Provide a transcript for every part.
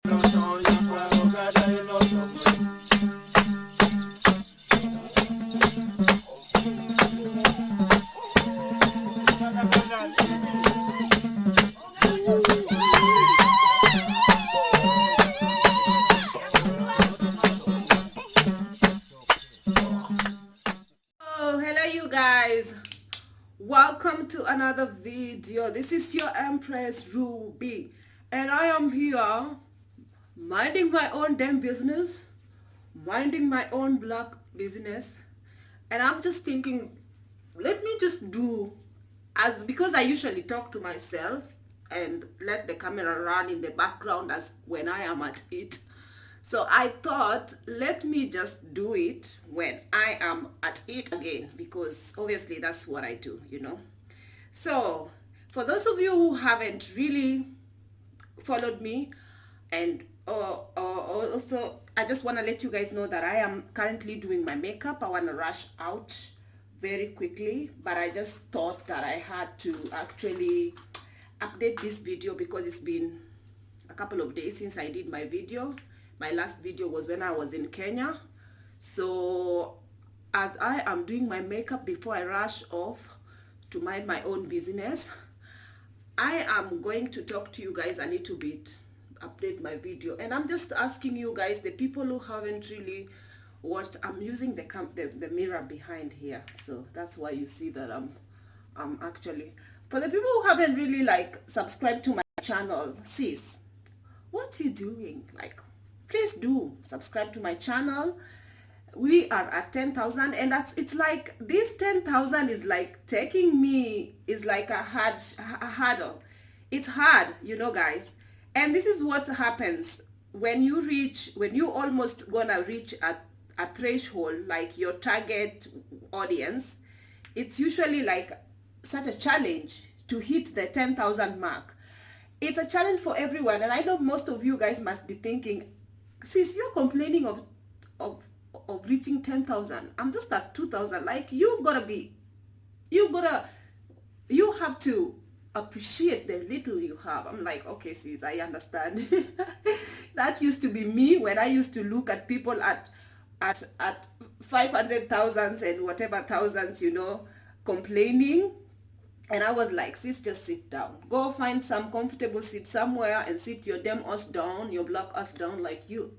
Hello you guys, welcome to another video. This is your Empress Ruby and I am here minding my own damn business, minding my own black business, and I'm just thinking, let me just do as, because I usually talk to myself and let the camera run in the background as when I am at it. So I thought, let me just do it when I am at it again, because obviously that's what I do, you know. So for those of you who haven't really followed me, and also I just want to let you guys know that I am currently doing my makeup. I want to rush out very quickly, but I just thought that I had to actually update this video because it's been a couple of days since I did my video. My last video was when I was in Kenya. So as I am doing my makeup before I rush off to mind my own business, I am going to talk to you guys a little bit, update my video, and I'm just asking you guys, the people who haven't really watched, I'm using the mirror behind here, so that's why you see that I'm actually, for the people who haven't really like subscribed to my channel, sis, what you doing? Like, please do subscribe to my channel. We are at 10,000, and it's like this 10,000 is like taking me, is like a hurdle. It's hard, you know, guys. And this is what happens when you almost gonna reach a threshold, like your target audience. It's usually like such a challenge to hit the 10,000 mark. It's a challenge for everyone, and I know most of you guys must be thinking, sis, you're complaining of reaching 10,000. I'm just at 2,000. Like, you have to appreciate the little you have. I'm like, okay, sis, I understand. That used to be me when I used to look at people at 500,000 and whatever thousands, you know, complaining. And I was like, sis, just sit down. Go find some comfortable seat somewhere and sit your damn ass down, your black ass down. Like, you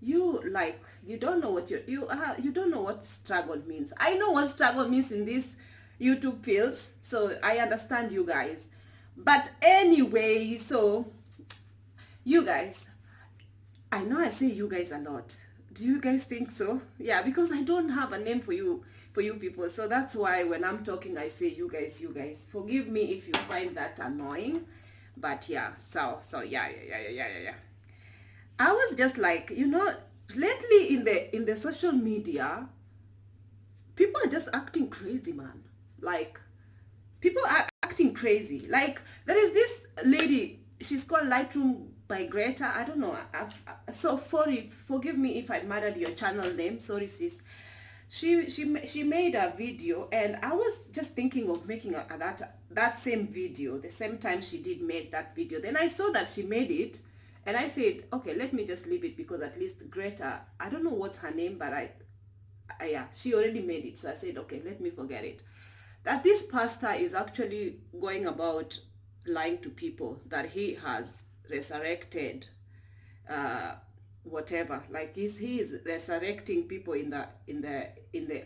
don't know what you don't know what struggle means. I know what struggle means in this YouTube fields, so I understand you guys. But anyway, so you guys, I know I say you guys a lot. Do you guys think so? Yeah, because I don't have a name for you people. So that's why when I'm talking, I say you guys, you guys. Forgive me if you find that annoying. But yeah, so yeah. I was just like, you know, lately in the social media, people are just acting crazy, man. Like, people are acting crazy. Like, there is this lady, she's called Lightroom by Greta. I don't know. So forgive me if I murdered your channel name. Sorry, sis. She made a video, and I was just thinking of making that same video the same time she did make that video. Then I saw that she made it, and I said, okay, let me just leave it, because at least Greta, I don't know what's her name, but yeah, she already made it. So I said, okay, let me forget it. That this pastor is actually going about lying to people that he has resurrected whatever, like he is resurrecting people in the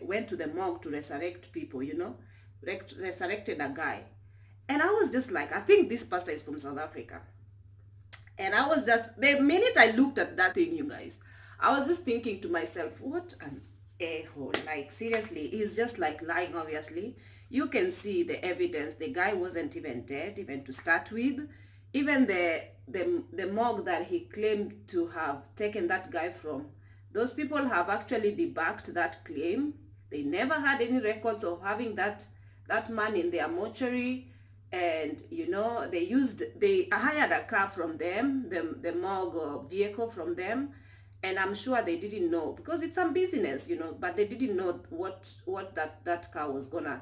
went to the morgue to resurrect people, you know, resurrected a guy. And I was just like, I think this pastor is from South Africa. And I was just, the minute I looked at that thing, you guys, I was just thinking to myself, what an a-hole. Like, seriously, he's just like lying. Obviously, you can see the evidence. The guy wasn't even dead, even to start with. Even the morgue that he claimed to have taken that guy from, those people have actually debunked that claim. They never had any records of having that man in their mortuary. And you know, they hired a car from them, the morgue vehicle from them, and I'm sure they didn't know, because it's some business, you know, but they didn't know what that car was gonna.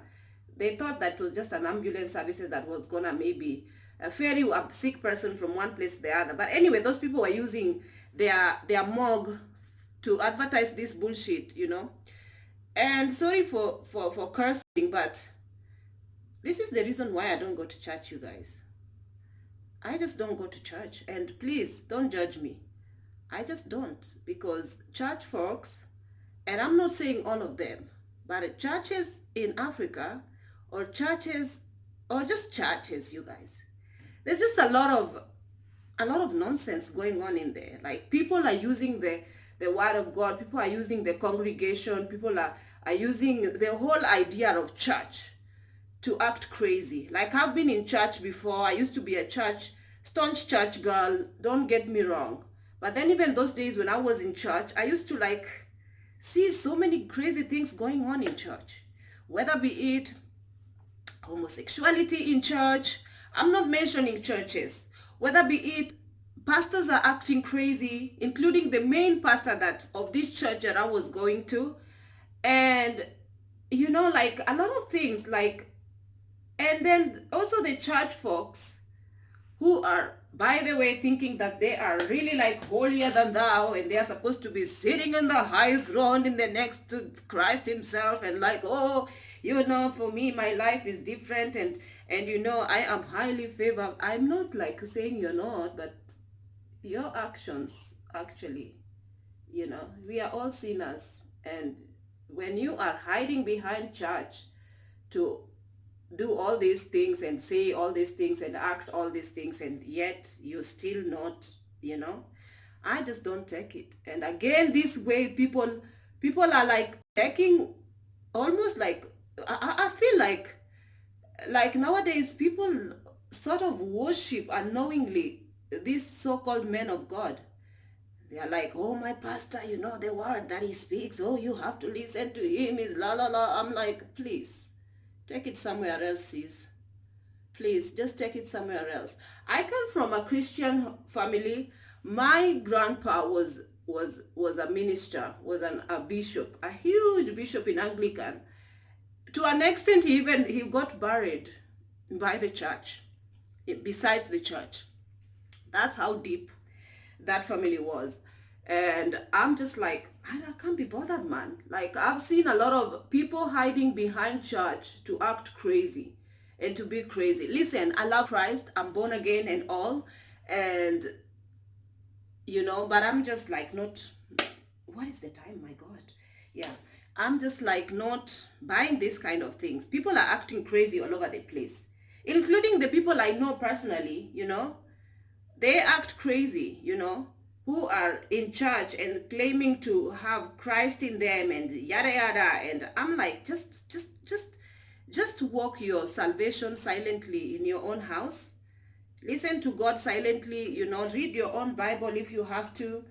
They thought that was just an ambulance services that was gonna maybe ferry a sick person from one place to the other. But anyway, those people were using their morgue to advertise this bullshit, you know. And sorry for cursing, but this is the reason why I don't go to church, you guys. I just don't go to church. And please don't judge me. I just don't. Because church folks, and I'm not saying all of them, but churches in Africa, or churches, or just churches, you guys, there's just a lot of nonsense going on in there. Like, people are using the word of God, people are using the congregation, people are using the whole idea of church to act crazy. Like, I've been in church before. I used to be a staunch church girl, don't get me wrong. But then even those days when I was in church, I used to like see so many crazy things going on in church. Whether be it homosexuality in church, I'm not mentioning churches. Whether be it pastors are acting crazy, including the main pastor of this church that I was going to. And you know, like a lot of things, like, and then also the church folks who are, by the way, thinking that they are really like holier than thou, and they are supposed to be sitting in the high throne in the next to Christ himself, and like, oh, you know, for me, my life is different, and you know, I am highly favored. I'm not like saying you're not, but your actions actually, you know, we are all sinners. And when you are hiding behind church to do all these things and say all these things and act all these things, and yet you're still not, you know, I just don't take it. And again, this way people are like taking almost like, I feel like nowadays people sort of worship unknowingly these so-called men of God. They are like, oh, my pastor, you know, the word that he speaks, oh, you have to listen to him, is la la la. I'm like, please, take it somewhere else, sis. Please, just take it somewhere else. I come from a Christian family. My grandpa was a minister, was a bishop, a huge bishop in Anglican. To an extent, he got buried by the church, besides the church. That's how deep that family was. And I'm just like, I can't be bothered, man. Like, I've seen a lot of people hiding behind church to act crazy and to be crazy. Listen, I love Christ, I'm born again and all, and you know, but I'm just like not, what is the time, my God? Yeah, I'm just like not buying this kind of things. People are acting crazy all over the place, including the people I know personally, you know. They act crazy, you know, who are in church and claiming to have Christ in them and yada yada. And I'm like, just walk your salvation silently in your own house. Listen to God silently, you know, read your own Bible if you have to,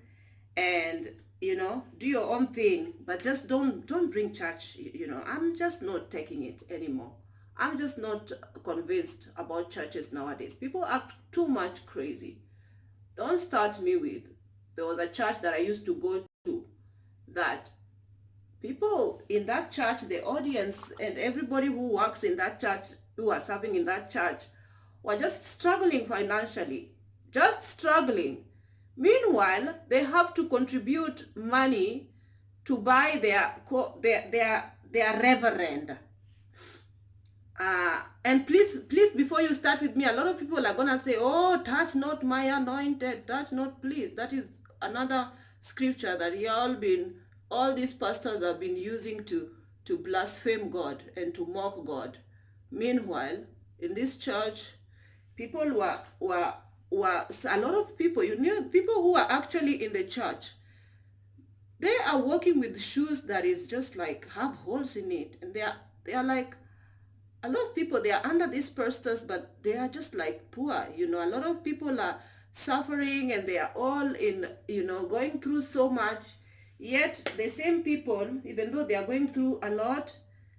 and you know, do your own thing. But just don't bring church, you know. I'm just not taking it anymore. I'm just not convinced about churches nowadays. People act too much crazy. Don't start me with, there was a church that I used to go to, that people in that church, the audience and everybody who works in that church, who are serving in that church, were just struggling financially. Just struggling. Meanwhile, they have to contribute money to buy their reverend. And please, before you start with me, a lot of people are gonna say, oh, touch not my anointed, touch not, please. That is another scripture that all these pastors have been using to blaspheme God and to mock God. Meanwhile, in this church, people were a lot of people, you know, people who are actually in the church, they are walking with shoes that is just like have holes in it, and they are like, a lot of people, they are under these pastors, but they are just like poor, you know. A lot of people are suffering, and they are all in, you know, going through so much. Yet the same people, even though they are going through a lot,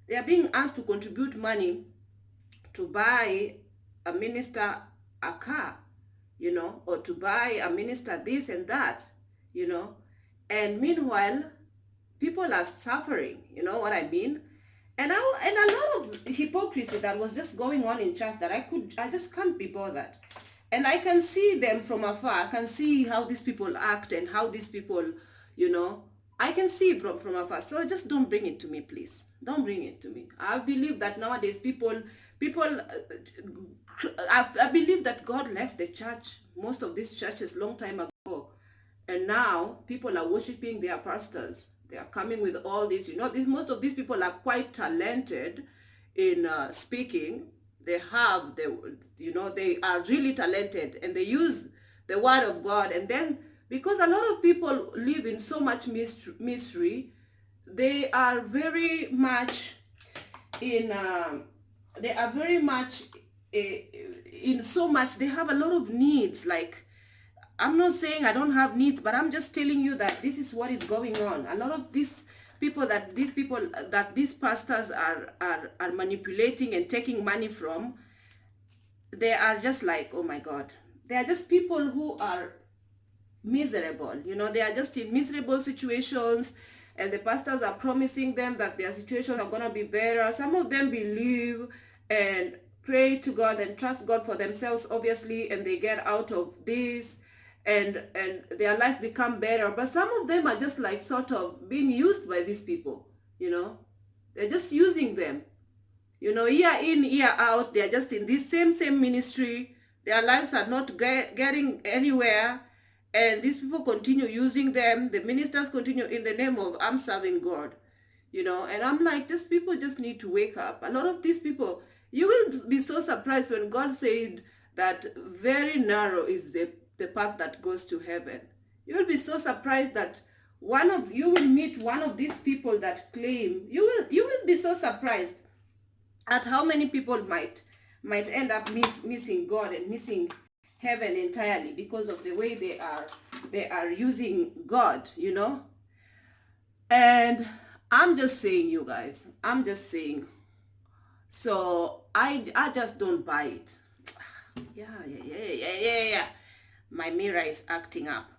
they are being asked to contribute money to buy a minister a car, you know, or to buy a minister this and that, you know. And meanwhile, people are suffering, you know what I mean? And a lot of hypocrisy that was just going on in church that I just can't be bothered. And I can see them from afar. I can see how these people act and how these people, you know, I can see from afar. So just don't bring it to me, please. Don't bring it to me. I believe that nowadays I believe that God left the church, most of these churches, long time ago. And now people are worshiping their pastors. They are coming with all this. You know, most of these people are quite talented in speaking. They are really talented, and they use the word of God. And then, because a lot of people live in so much mystery, they are very much in they are very much in so much, they have a lot of needs. Like, I'm not saying I don't have needs, but I'm just telling you that this is what is going on. A lot of these people that these pastors are manipulating and taking money from, they are just like, oh my God, they are just people who are miserable. You know, they are just in miserable situations, and the pastors are promising them that their situations are going to be better. Some of them believe and pray to God and trust God for themselves, obviously, and they get out of this, and their life become better. But some of them are just like sort of being used by these people. You know, they're just using them. You know, year in, year out, they're just in this same ministry. Their lives are not getting anywhere. And these people continue using them. The ministers continue in the name of, I'm serving God. You know, and I'm like, these people just need to wake up. A lot of these people, you will be so surprised when God said that very narrow is the path that goes to heaven. You will be so surprised that you will meet one of these people that claim, you will be so surprised at how many people might end up missing God and missing heaven entirely because of the way they are using God, you know. And I'm just saying, you guys, I'm just saying. So I just don't buy it. Yeah. My mirror is acting up.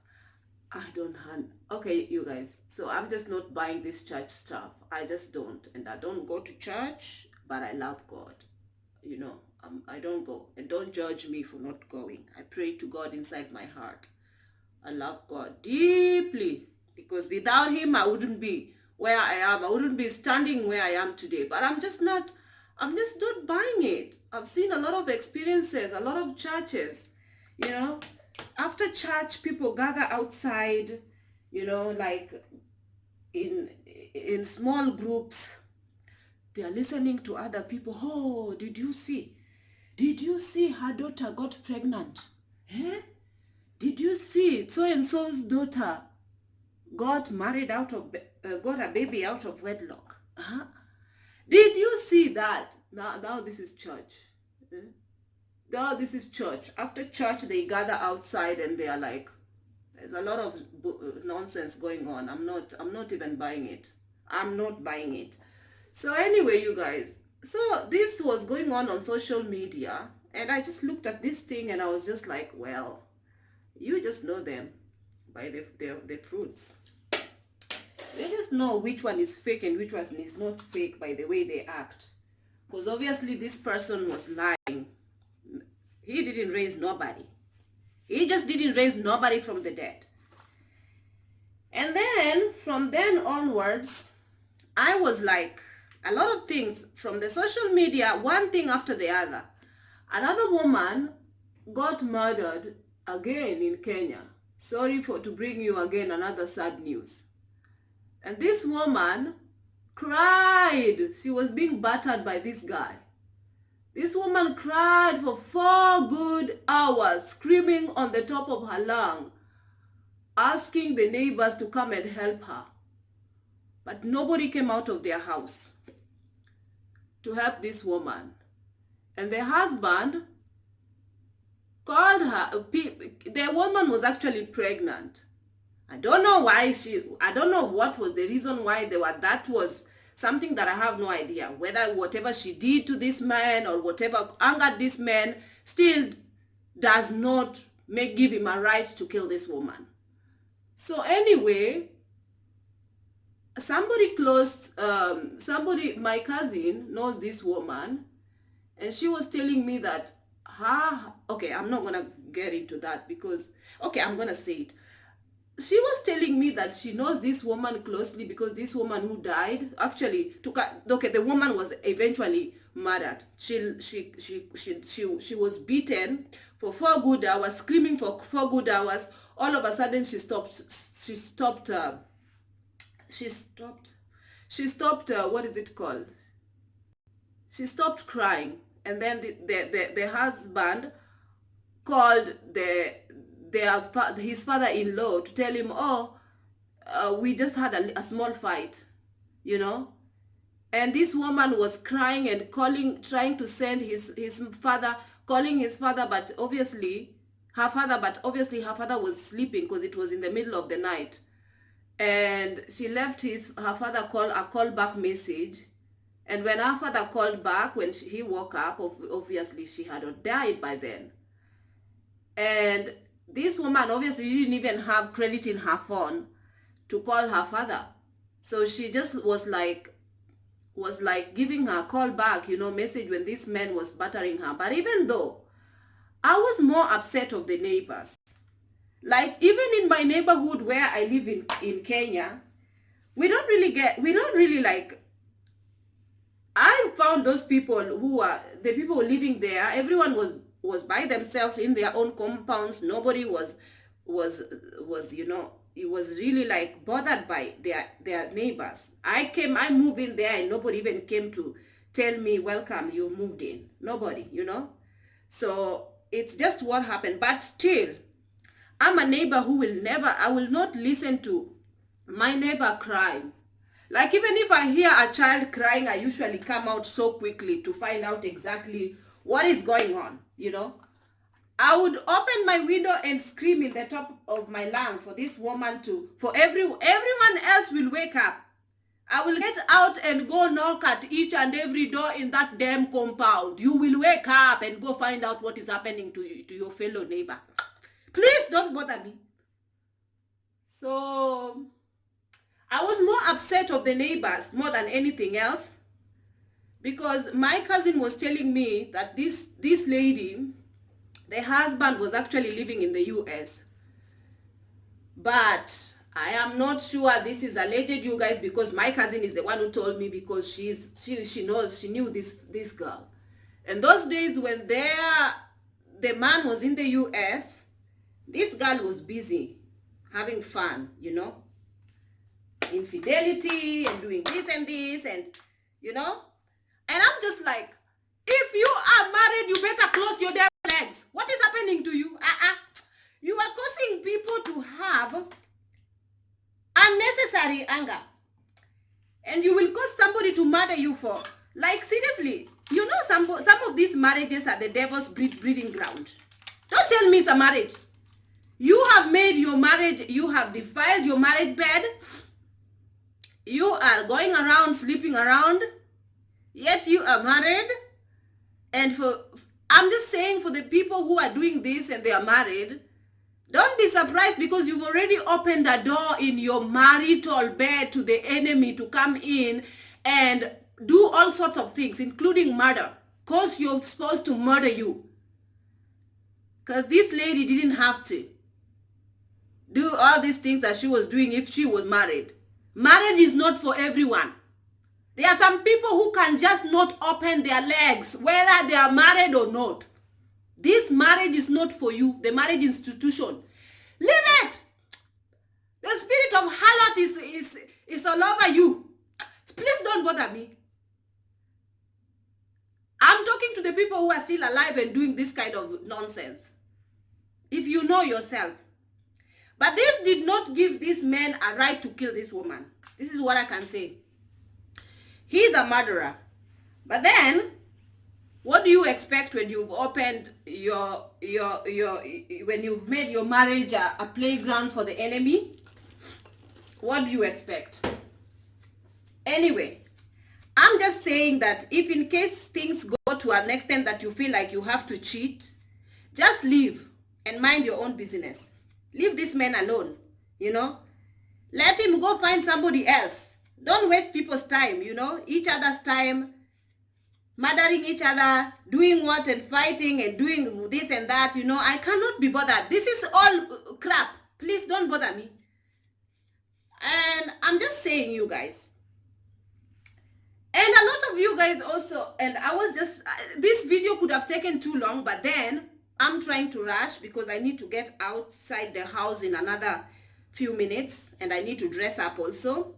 I don't hand. Okay, you guys. So I'm just not buying this church stuff. I just don't. And I don't go to church, but I love God. You know, I don't go. And don't judge me for not going. I pray to God inside my heart. I love God deeply, because without him, I wouldn't be where I am. I wouldn't be standing where I am today. But I'm just not buying it. I've seen a lot of experiences, a lot of churches, you know. After church, people gather outside, you know, like in small groups. They are listening to other people. Oh, did you see? Did you see her daughter got pregnant? Eh? Did you see so-and-so's daughter got married got a baby out of wedlock? Huh? Did you see that? Now this is church. Eh? Now this is church. After church, they gather outside and they are like, there's a lot of nonsense going on. I'm not even buying it. I'm not buying it. So anyway, you guys, so this was going on social media, and I just looked at this thing and I was just like, well, you just know them by the fruits. They just know which one is fake and which one is not fake by the way they act. Because obviously this person was lying. He didn't raise nobody. He just didn't raise nobody from the dead. And then from then onwards, I was like, a lot of things from the social media, one thing after the other. Another woman got murdered again in Kenya. Sorry to bring you again another sad news. And this woman cried. She was being battered by this guy. This woman cried for 4 good hours, screaming on the top of her lung, asking the neighbors to come and help her. But nobody came out of their house to help this woman. And the husband called her. The woman was actually pregnant. I don't know what was the reason why that was something that I have no idea. Whether whatever she did to this man or whatever angered this man still does not give him a right to kill this woman. So anyway, somebody close, my cousin knows this woman, and she was telling me that okay, I'm not gonna get into that because, okay, I'm gonna say it. She was telling me that she knows this woman closely because this woman who died actually took a, okay, the woman was eventually murdered. She was beaten for 4 good hours, screaming for 4 good hours. All of a sudden she stopped she stopped what is it called, she stopped crying. And then the husband called his father-in-law to tell him, oh, we just had a small fight, you know. And this woman was crying and calling, trying to send his father, calling his father, but obviously her father was sleeping because it was in the middle of the night. And she left her father a call back message. And when her father called back, when he woke up, obviously she had died by then. And this woman obviously didn't even have credit in her phone to call her father. So she just was like giving her call back, message when this man was battering her. But even though I was more upset of the neighbors, like even in my neighborhood where I live in Kenya, we don't really like, I found those people who are the people living there, everyone was by themselves in their own compounds. Nobody was it was really like bothered by their neighbors. I moved in there and nobody even came to tell me, welcome, you moved in. Nobody, So it's just what happened. But still, I'm a neighbor who I will not listen to my neighbor crying. Like even if I hear a child crying, I usually come out so quickly to find out exactly what is going on, I would open my window and scream in the top of my lungs for this woman everyone else will wake up. I will get out and go knock at each and every door in that damn compound. You will wake up and go find out what is happening to your fellow neighbor. Please don't bother me. So I was more upset of the neighbors more than anything else, because my cousin was telling me that this lady, the husband was actually living in the US. But I am not sure, this is alleged, you guys, because my cousin is the one who told me, because she knew this girl. And those days when the man was in the US, this girl was busy having fun, infidelity and doing this and and I'm just like, if you are married, you better close your damn legs. What is happening to you? You are causing people to have unnecessary anger, and you will cause somebody to murder you for, like, seriously, some of these marriages are the devil's breeding ground. Don't tell me it's a marriage. You have made your marriage, you have defiled your marriage bed. You are going around, sleeping around, yet you are married. And I'm just saying, for the people who are doing this and they are married, don't be surprised, because you've already opened a door in your marital bed to the enemy to come in and do all sorts of things, including murder, because you're supposed to murder you. Because this lady didn't have to do all these things that she was doing if she was married. Marriage is not for everyone. There are some people who can just not open their legs, whether they are married or not. This marriage is not for you, the marriage institution. Leave it. The spirit of harlot is all over you. Please don't bother me. I'm talking to the people who are still alive and doing this kind of nonsense. If you know yourself. But this did not give this man a right to kill this woman. This is what I can say. He's a murderer. But then, what do you expect when you've opened when you've made your marriage a playground for the enemy? What do you expect? Anyway, I'm just saying that if in case things go to an extent that you feel like you have to cheat, just leave and mind your own business. Leave this man alone, Let him go find somebody else. Don't waste people's time, each other's time, murdering each other, doing what and fighting and doing this and that, I cannot be bothered. This is all crap. Please don't bother me. And I'm just saying, you guys. And a lot of you guys also, and I was just, this video could have taken too long, but then I'm trying to rush because I need to get outside the house in another few minutes, and I need to dress up also.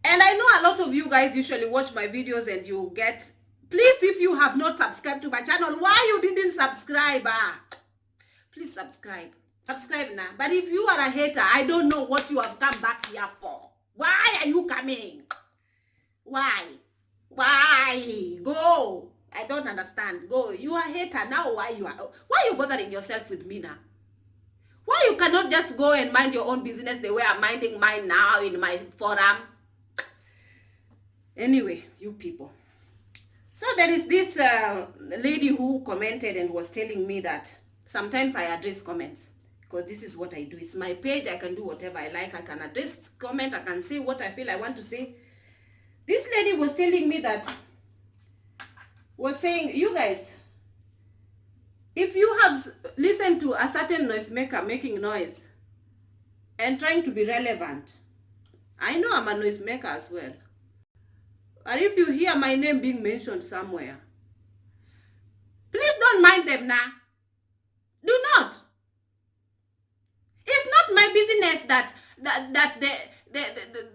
And I know a lot of you guys usually watch my videos and you get, please, if you have not subscribed to my channel, why you didn't subscribe? Please subscribe. Subscribe now. But if you are a hater, I don't know what you have come back here for. Why are you coming? Why? Go. I don't understand. Go. You are a hater now. Why are you bothering yourself with me now? Why you cannot just go and mind your own business the way I'm minding mine now in my forum? Anyway, you people. So there is this lady who commented and was telling me that sometimes I address comments because this is what I do. It's my page. I can do whatever I like. I can address comment. I can say what I feel I want to say. This lady was telling me that, was saying, you guys, if you have listened to a certain noisemaker making noise and trying to be relevant, I know I'm a noisemaker as well. But if you hear my name being mentioned somewhere, please don't mind them now. Do not. It's not my business that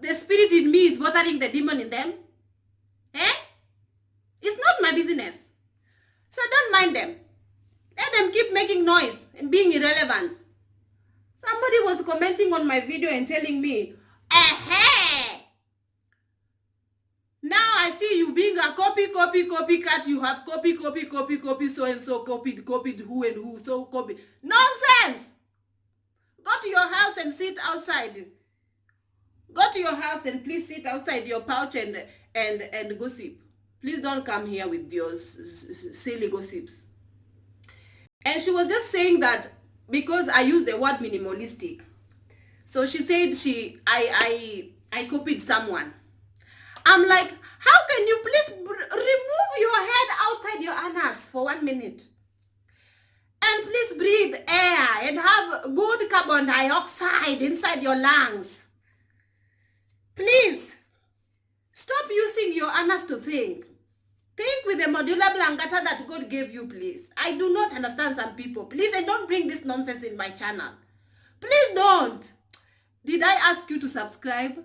the spirit in me is bothering the demon in them. It's not my business. So don't mind them. Let them keep making noise and being irrelevant. Somebody was commenting on my video and telling me, now I see you being a copycat. You have copy, so-and-so copied who and who, so copy. Nonsense! Go to your house and sit outside. Go to your house and please sit outside your pouch and gossip. Please don't come here with your silly gossips. And she was just saying that because I used the word minimalistic. So she said I copied someone. I'm like, how can you please remove your head outside your anus for 1 minute? And please breathe air and have good carbon dioxide inside your lungs. Please, stop using your anus to think. Think with the modular blangata that God gave you, please. I do not understand some people. Please, and don't bring this nonsense in my channel. Please don't. Did I ask you to subscribe?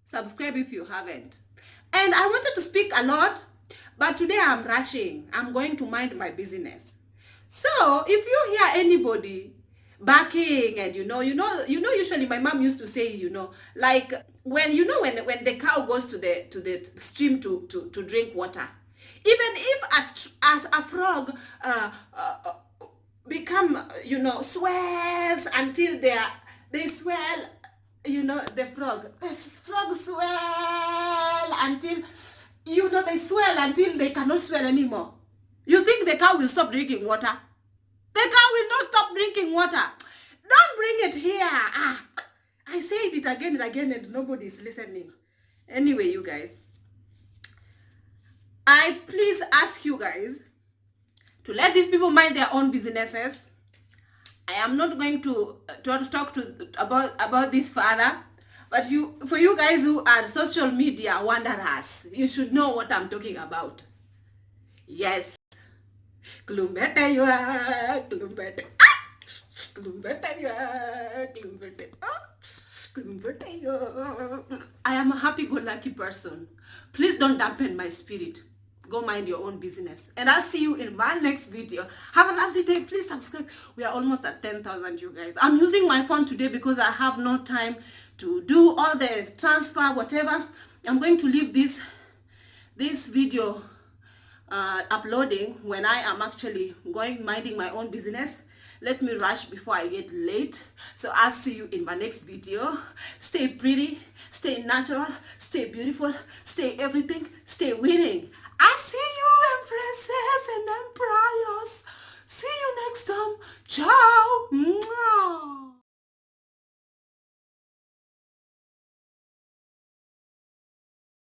Subscribe if you haven't. And I wanted to speak a lot, but today I'm rushing. I'm going to mind my business. So if you hear anybody barking and usually my mom used to say, like when the cow goes to the stream to drink water, even if as a frog become swells until they swell, the frog swell until they swell until they cannot swell anymore. You think the cow will stop drinking water? The cow will not stop drinking water. Don't bring it here. I said it again and again and nobody is listening. Anyway, you guys, I please ask you guys to let these people mind their own businesses. I am not going to talk about this further, but for you guys who are social media wanderers, you should know what I'm talking about. Yes. Klumbete you are, klumbete. Klumbete you are, klumbete. Klumbete you are. I am a happy-go-lucky person. Please don't dampen my spirit. Go mind your own business. And I'll see you in my next video. Have a lovely day. Please subscribe. We are almost at 10,000, you guys. I'm using my phone today because I have no time to do all the transfer, whatever. I'm going to leave this video uploading when I am actually minding my own business. Let me rush before I get late. So I'll see you in my next video. Stay pretty, stay natural, stay beautiful, stay everything, stay winning.